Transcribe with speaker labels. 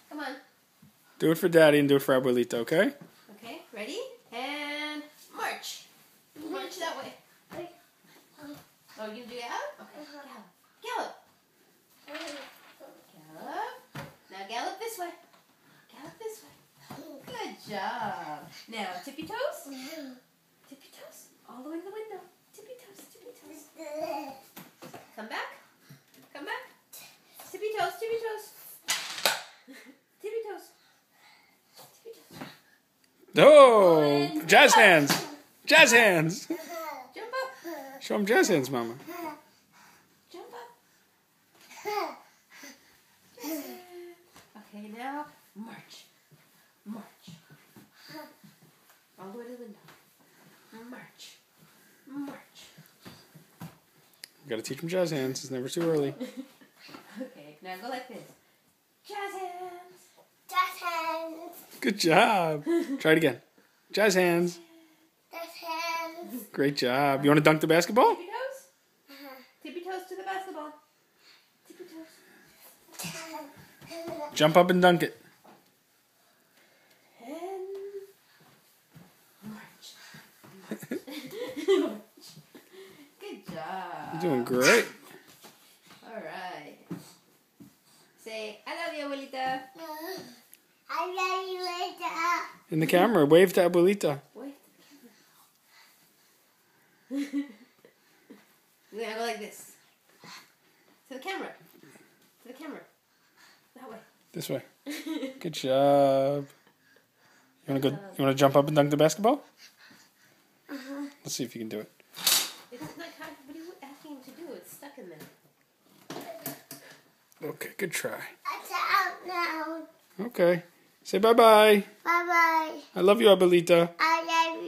Speaker 1: Come on.
Speaker 2: Do it for Daddy and do it for Abuelita, okay?
Speaker 1: Okay, ready? And march. March that way. Oh, you gonna do gallop? Okay, gallop. Gallop. Gallop. Now gallop this way. Gallop this way. Good job. Now, tippy toes. Tippy toes. All the way to the window. Tippy toes, tippy toes. Come back. Come back. Tippy toes, tippy toes. Tippy toes. Tippy toes.
Speaker 2: Oh! Jazz hands! Jazz hands!
Speaker 1: Jump up.
Speaker 2: Show him jazz hands, Mama.
Speaker 1: Jump up. Okay, now march. March. All the way to the window. March. March.
Speaker 2: Gotta teach him jazz hands. It's never too early.
Speaker 1: Okay, now go like this. Jazz hands.
Speaker 3: Jazz hands.
Speaker 2: Good job. Try it again. Jazz hands.
Speaker 3: Jazz hands.
Speaker 2: Great job. You want to dunk the basketball?
Speaker 1: Tippy toes? Tippy toes to the basketball. Tippy toes.
Speaker 2: Jump up and dunk it.
Speaker 1: And march. Good job.
Speaker 2: You're doing great.
Speaker 1: All right. Say, I love you, abuelita.
Speaker 3: I love you later.
Speaker 2: In the camera. Wave to Abuelita.
Speaker 1: Wait. We're gonna go like this. To the camera. To the camera. That way.
Speaker 2: This way. Good job. You want to go? You want to jump up and dunk the basketball? Let's see if you can do it.
Speaker 1: It's not kind of, what are you asking him to do? It's stuck in there.
Speaker 2: Okay. Good try.
Speaker 3: It's out now.
Speaker 2: Okay. Say bye-bye.
Speaker 3: Bye-bye.
Speaker 2: I love you, Abuelita.
Speaker 3: I love